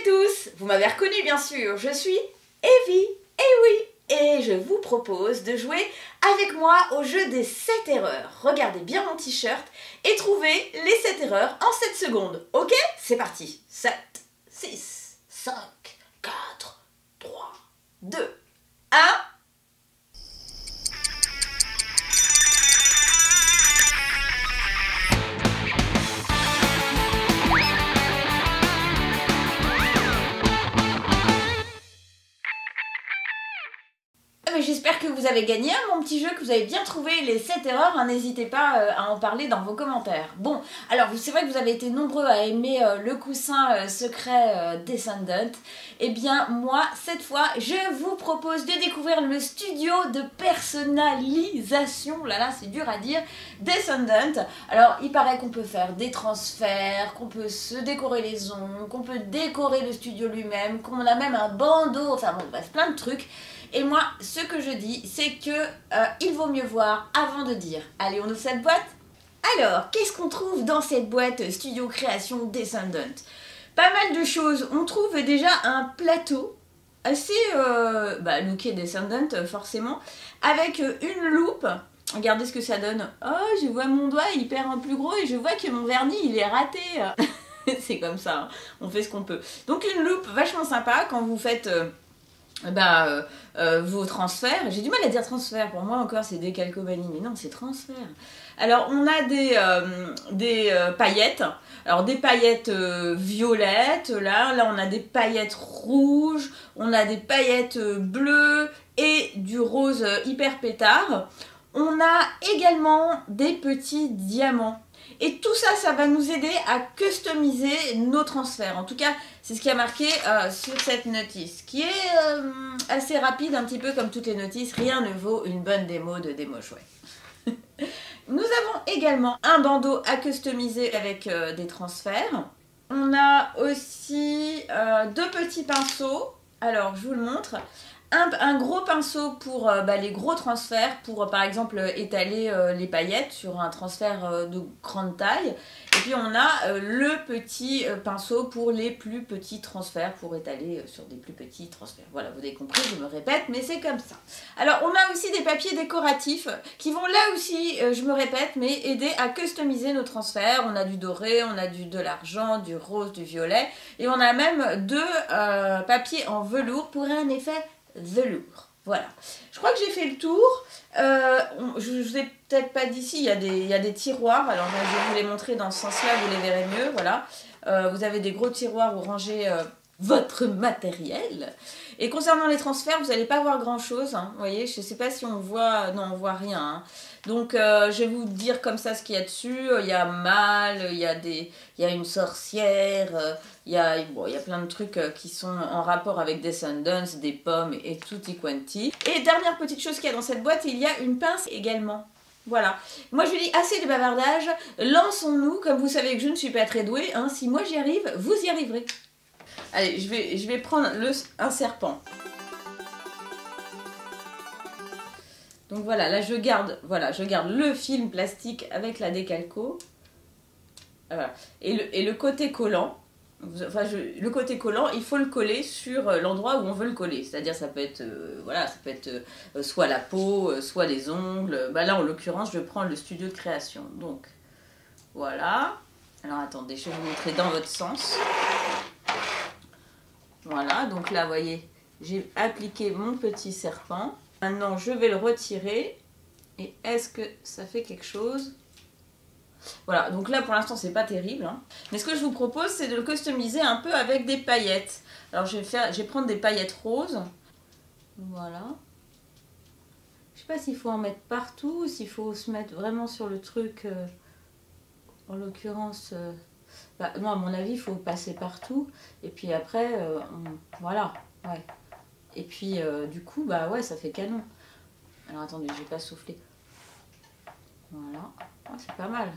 tous, vous m'avez reconnu bien sûr, je suis Evie, et oui, et je vous propose de jouer avec moi au jeu des 7 erreurs. Regardez bien mon t-shirt et trouvez les 7 erreurs en 7 secondes, ok? C'est parti, 7, 6, 5, 4, 3, 2, 1... J'espère que vous avez gagné mon petit jeu, que vous avez bien trouvé les 7 erreurs, hein, n'hésitez pas à en parler dans vos commentaires. Bon, alors c'est vrai que vous avez été nombreux à aimer le coussin secret Descendant. Eh bien moi, cette fois, je vous propose de découvrir le studio de personnalisation, là c'est dur à dire, Descendant. Alors il paraît qu'on peut faire des transferts, qu'on peut se décorer les ongles, qu'on peut décorer le studio lui-même, qu'on a même un bandeau, enfin bon bref, plein de trucs. Et moi, ce que je dis, c'est que il vaut mieux voir avant de dire. Allez, on ouvre cette boîte. Alors, qu'est-ce qu'on trouve dans cette boîte Studio Création Descendant? Pas mal de choses. On trouve déjà un plateau assez looké Descendant, forcément, avec une loupe. Regardez ce que ça donne. Oh, je vois mon doigt, il perd un plus gros et je vois que mon vernis, il est raté. C'est comme ça, hein. On fait ce qu'on peut. Donc une loupe vachement sympa quand vous faites... vos transferts, j'ai du mal à dire transfert, pour moi encore c'est décalcomanie, mais non c'est transfert. Alors on a des paillettes, alors des paillettes violettes, là on a des paillettes rouges, on a des paillettes bleues et du rose hyper pétard. On a également des petits diamants. Et tout ça, ça va nous aider à customiser nos transferts. En tout cas, c'est ce qui a marqué sur cette notice, qui est assez rapide, un petit peu comme toutes les notices. Rien ne vaut une bonne démo de démo chouette. Nous avons également un bandeau à customiser avec des transferts. On a aussi 2 petits pinceaux. Alors, je vous le montre. Un gros pinceau pour les gros transferts, pour par exemple étaler les paillettes sur un transfert de grande taille. Et puis on a le petit pinceau pour les plus petits transferts, pour étaler sur des plus petits transferts. Voilà, vous avez compris, je me répète, mais c'est comme ça. Alors on a aussi des papiers décoratifs qui vont là aussi, je me répète, mais aider à customiser nos transferts. On a du doré, on a de l'argent, du rose, du violet. Et on a même 2 papiers en velours pour un effet velours. Voilà. Je crois que j'ai fait le tour. Je ne vous ai peut-être pas dit ici, il y a des tiroirs. Alors je vais vous les montrer dans ce sens-là, vous les verrez mieux. Voilà. Vous avez des gros tiroirs où ranger votre matériel. Et concernant les transferts, vous n'allez pas voir grand-chose. Hein. Vous voyez, je ne sais pas si on voit... Non, on voit rien. Hein. Donc, je vais vous dire comme ça ce qu'il y a dessus. Il y a mâle, il y a une sorcière, il y a plein de trucs qui sont en rapport avec Descendants, des pommes et tutti quanti. Et dernière petite chose qu'il y a dans cette boîte, il y a une pince également. Voilà. Moi, je vous dis assez de bavardage. Lançons-nous. Comme vous savez que je ne suis pas très douée. Hein. Si moi j'y arrive, vous y arriverez. Allez, je vais prendre un serpent. Donc voilà, là je garde le film plastique avec la décalco. Voilà. Et le côté collant, le côté collant, il faut le coller sur l'endroit où on veut le coller. C'est-à-dire ça peut être, soit la peau, soit les ongles. Là en l'occurrence, je prends le studio de création. Donc voilà. Alors attendez, je vais vous montrer dans votre sens. Voilà, donc là, vous voyez, j'ai appliqué mon petit serpent. Maintenant, je vais le retirer. Et est-ce que ça fait quelque chose? Voilà, donc là, pour l'instant, c'est pas terrible. Hein. Mais ce que je vous propose, c'est de le customiser un peu avec des paillettes. Alors, je vais prendre des paillettes roses. Voilà. Je sais pas s'il faut en mettre partout ou s'il faut se mettre vraiment sur le truc. En l'occurrence... non, à mon avis, il faut passer partout. Et puis après, voilà. Ouais. Et puis, du coup, ouais, ça fait canon. Alors, attendez, je vais pas souffler. Voilà. Oh, c'est pas mal.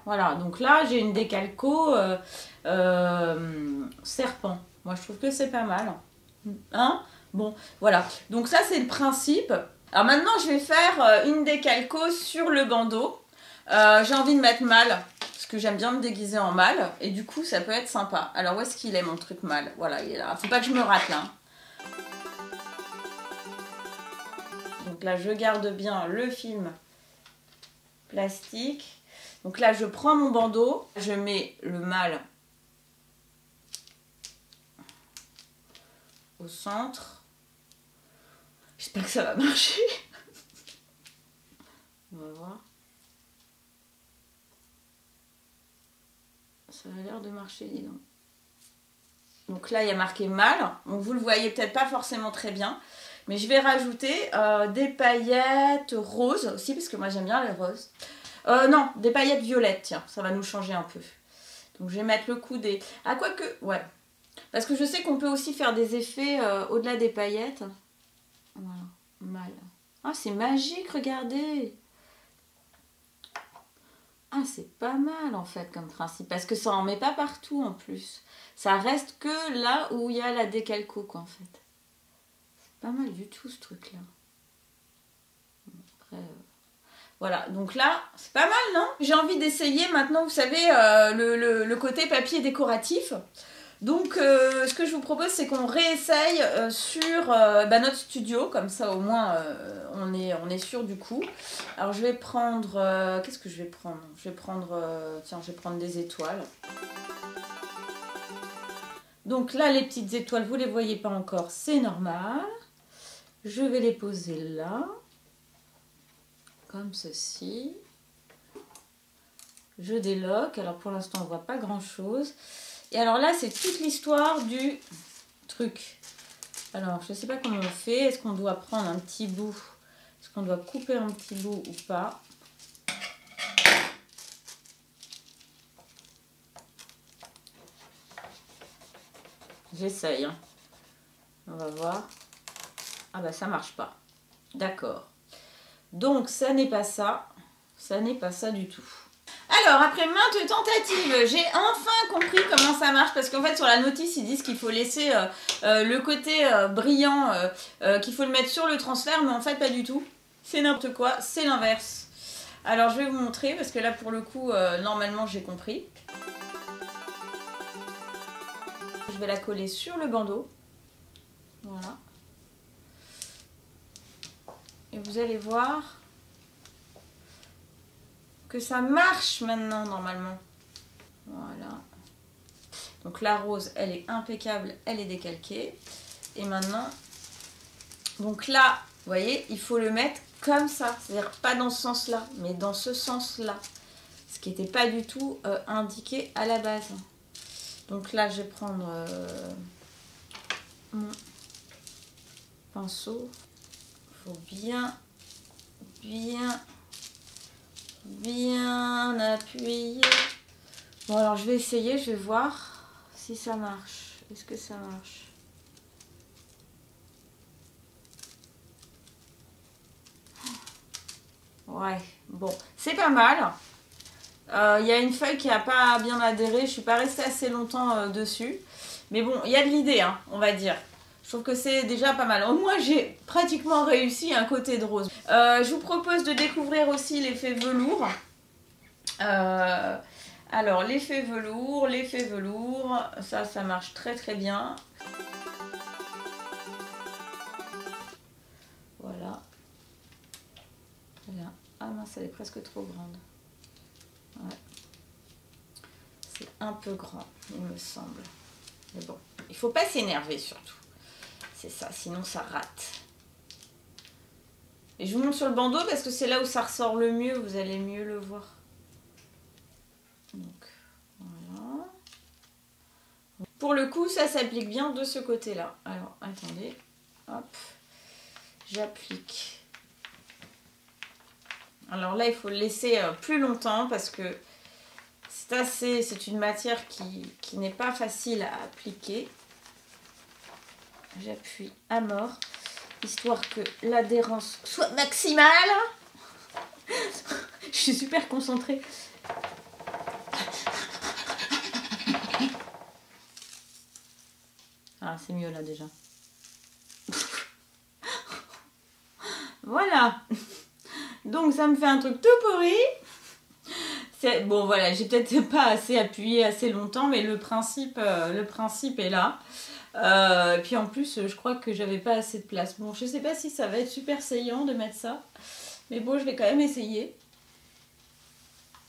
Voilà. Donc là, j'ai une décalco serpent. Moi, je trouve que c'est pas mal. Hein? Bon, voilà. Donc ça, c'est le principe. Alors maintenant, je vais faire une décalco sur le bandeau. J'ai envie de mettre mâle, parce que j'aime bien me déguiser en mâle, et du coup ça peut être sympa. Alors où est-ce qu'il est mon truc mâle? Voilà, il est là. Faut pas que je me rate là. Donc là je garde bien le film plastique. Donc là je prends mon bandeau, je mets le mâle au centre. J'espère que ça va marcher. On va voir. Ça a l'air de marcher, dis donc. Donc là, il y a marqué mâle. Donc vous le voyez peut-être pas forcément très bien. Mais je vais rajouter des paillettes roses aussi, parce que moi j'aime bien les roses. Non, des paillettes violettes, tiens, ça va nous changer un peu. Donc je vais mettre le coup des... Ah, quoique, ouais. Parce que je sais qu'on peut aussi faire des effets au-delà des paillettes. Voilà, mâle. Ah, c'est magique, regardez. Ah, c'est pas mal en fait comme principe, parce que ça en met pas partout en plus. Ça reste que là où il y a la décalco, quoi, en fait. C'est pas mal du tout ce truc-là. Après, voilà, donc là, c'est pas mal, non? J'ai envie d'essayer maintenant, vous savez, le côté papier décoratif. Donc, ce que je vous propose, c'est qu'on réessaye sur notre studio, comme ça au moins on est sûr du coup. Alors, je vais prendre... qu'est-ce que je vais prendre? Je vais prendre... tiens, je vais prendre des étoiles. Donc là, les petites étoiles, vous ne les voyez pas encore, c'est normal. Je vais les poser là, comme ceci. Je déloque. Alors, pour l'instant, on ne voit pas grand-chose. Et alors là, c'est toute l'histoire du truc. Alors, je ne sais pas comment on fait. Est-ce qu'on doit prendre un petit bout? Est-ce qu'on doit couper un petit bout ou pas? J'essaye. Hein. On va voir. Ah bah ça marche pas. D'accord. Donc, ça n'est pas ça. Ça n'est pas ça du tout. Alors, après maintes tentatives, j'ai enfin compris comment ça marche. Parce qu'en fait, sur la notice, ils disent qu'il faut laisser le côté brillant, qu'il faut le mettre sur le transfert. Mais en fait, pas du tout. C'est n'importe quoi, c'est l'inverse. Alors, je vais vous montrer, parce que là, pour le coup, normalement, j'ai compris. Je vais la coller sur le bandeau. Voilà. Et vous allez voir que ça marche maintenant, normalement. Voilà. Donc la rose, elle est impeccable, elle est décalquée. Et maintenant, donc là, vous voyez, il faut le mettre comme ça. C'est-à-dire pas dans ce sens-là, mais dans ce sens-là. Ce qui n'était pas du tout indiqué à la base. Donc là, je vais prendre mon pinceau. Il faut bien appuyer. Bon, alors je vais essayer, je vais voir si ça marche. Est-ce que ça marche? Ouais, bon, c'est pas mal. Il y a une feuille qui n'a pas bien adhéré. Je suis pas restée assez longtemps dessus. Mais bon, il y a de l'idée, hein, on va dire. Je trouve que c'est déjà pas mal. Au moins, j'ai pratiquement réussi un côté de rose. Je vous propose de découvrir aussi l'effet velours. Alors, l'effet velours, ça marche très très bien. Voilà. Ah mince, elle est presque trop grande. Ouais. C'est un peu grand, il me semble. Mais bon, il faut pas s'énerver surtout. C'est ça, sinon ça rate. Et je vous montre sur le bandeau parce que c'est là où ça ressort le mieux, vous allez mieux le voir. Donc, voilà. Pour le coup, ça s'applique bien de ce côté-là. Alors, attendez. Hop. J'applique. Alors là, il faut le laisser plus longtemps parce que c'est une matière qui n'est pas facile à appliquer. J'appuie à mort, histoire que l'adhérence soit maximale. Je suis super concentrée. Ah, c'est mieux là déjà. Voilà. Donc ça me fait un truc tout pourri. Bon voilà, j'ai peut-être pas assez appuyé assez longtemps, mais le principe est là. Puis en plus, je crois que j'avais pas assez de place. Bon, je sais pas si ça va être super saillant de mettre ça, mais bon, je vais quand même essayer.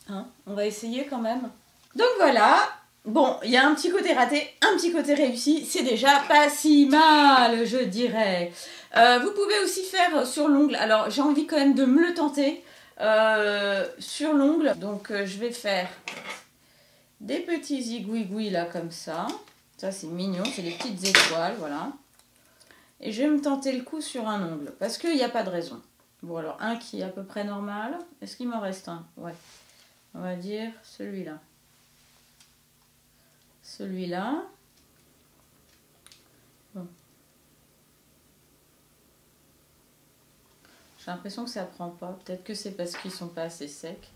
Hein, on va essayer quand même. Donc voilà. Bon, il y a un petit côté raté, un petit côté réussi, c'est déjà pas si mal, je dirais. Vous pouvez aussi faire sur l'ongle. Alors, j'ai envie quand même de me le tenter sur l'ongle. Donc, je vais faire des petits zigouigouis là, comme ça. Ça, c'est mignon, c'est des petites étoiles, voilà. Et je vais me tenter le coup sur un ongle, parce qu'il n'y a pas de raison. Bon, alors, un qui est à peu près normal. Est-ce qu'il m'en reste un? Ouais. On va dire celui-là. Celui-là. Bon. J'ai l'impression que ça prend pas. Peut-être que c'est parce qu'ils sont pas assez secs.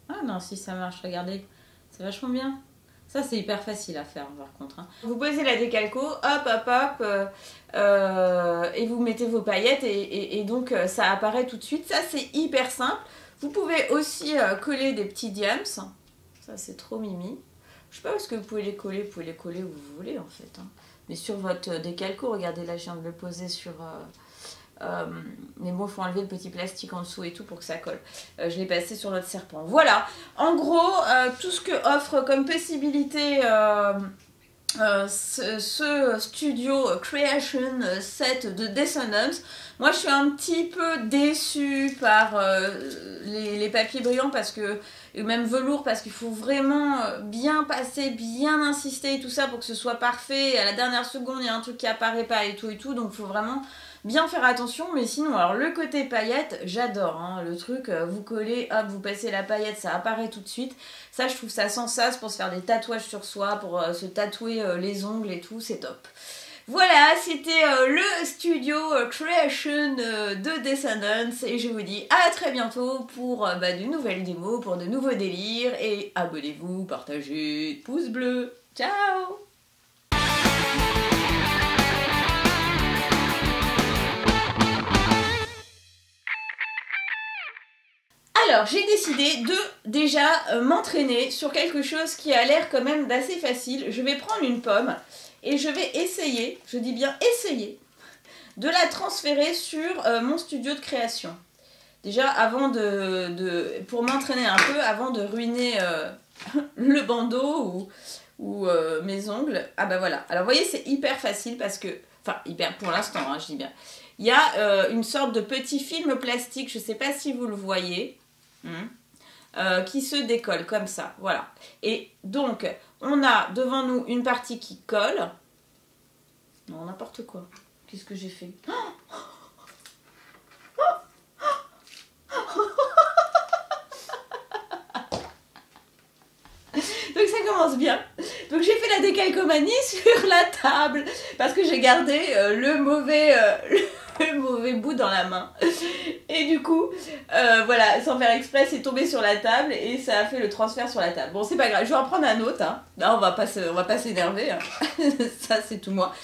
Ah non, si ça marche, regardez. C'est vachement bien. Ça, c'est hyper facile à faire, par contre. Hein. Vous posez la décalco, hop, hop, hop, et vous mettez vos paillettes, et donc ça apparaît tout de suite. Ça, c'est hyper simple. Vous pouvez aussi coller des petits diams. Ça, c'est trop mimi. Je sais pas où est-ce que vous pouvez les coller où vous voulez, en fait. Hein. Mais sur votre décalco, regardez, là, je viens de le poser sur... mais bon, il faut enlever le petit plastique en dessous et tout pour que ça colle. Je l'ai passé sur notre serpent. Voilà, en gros, tout ce que offre comme possibilité ce studio Creation set de Dissonance. Moi, je suis un petit peu déçue par les papiers brillants parce que, et même velours, parce qu'il faut vraiment bien passer, bien insister et tout ça pour que ce soit parfait. Et à la dernière seconde, il y a un truc qui apparaît pas et tout, donc il faut vraiment bien faire attention. Mais sinon, alors le côté paillettes, j'adore, hein, le truc, vous collez, hop, vous passez la paillette, ça apparaît tout de suite. Ça, je trouve ça sans sas pour se faire des tatouages sur soi, pour se tatouer les ongles et tout, c'est top. Voilà, c'était le studio Creation de Dissonance, et je vous dis à très bientôt pour de nouvelles démos, pour de nouveaux délires, et abonnez-vous, partagez, pouce bleu, ciao! Alors, j'ai décidé de déjà m'entraîner sur quelque chose qui a l'air quand même d'assez facile. Je vais prendre une pomme et je vais essayer, je dis bien essayer, de la transférer sur mon studio de création. Déjà, avant pour m'entraîner un peu, avant de ruiner le bandeau ou mes ongles. Ah bah voilà. Alors, vous voyez, c'est hyper facile parce que... Enfin, hyper pour l'instant, hein, je dis bien. Il y a une sorte de petit film plastique, je ne sais pas si vous le voyez. Qui se décolle comme ça, voilà. Et donc, on a devant nous une partie qui colle. Non, n'importe quoi. Qu'est-ce que j'ai fait? Donc ça commence bien. Donc j'ai fait la décalcomanie sur la table parce que j'ai gardé le mauvais bout dans la main. Et du coup, voilà, sans faire exprès, c'est tombé sur la table et ça a fait le transfert sur la table. Bon, c'est pas grave, je vais en prendre un autre. Hein. Là, on va pas s'énerver. Hein. Ça, c'est tout moi.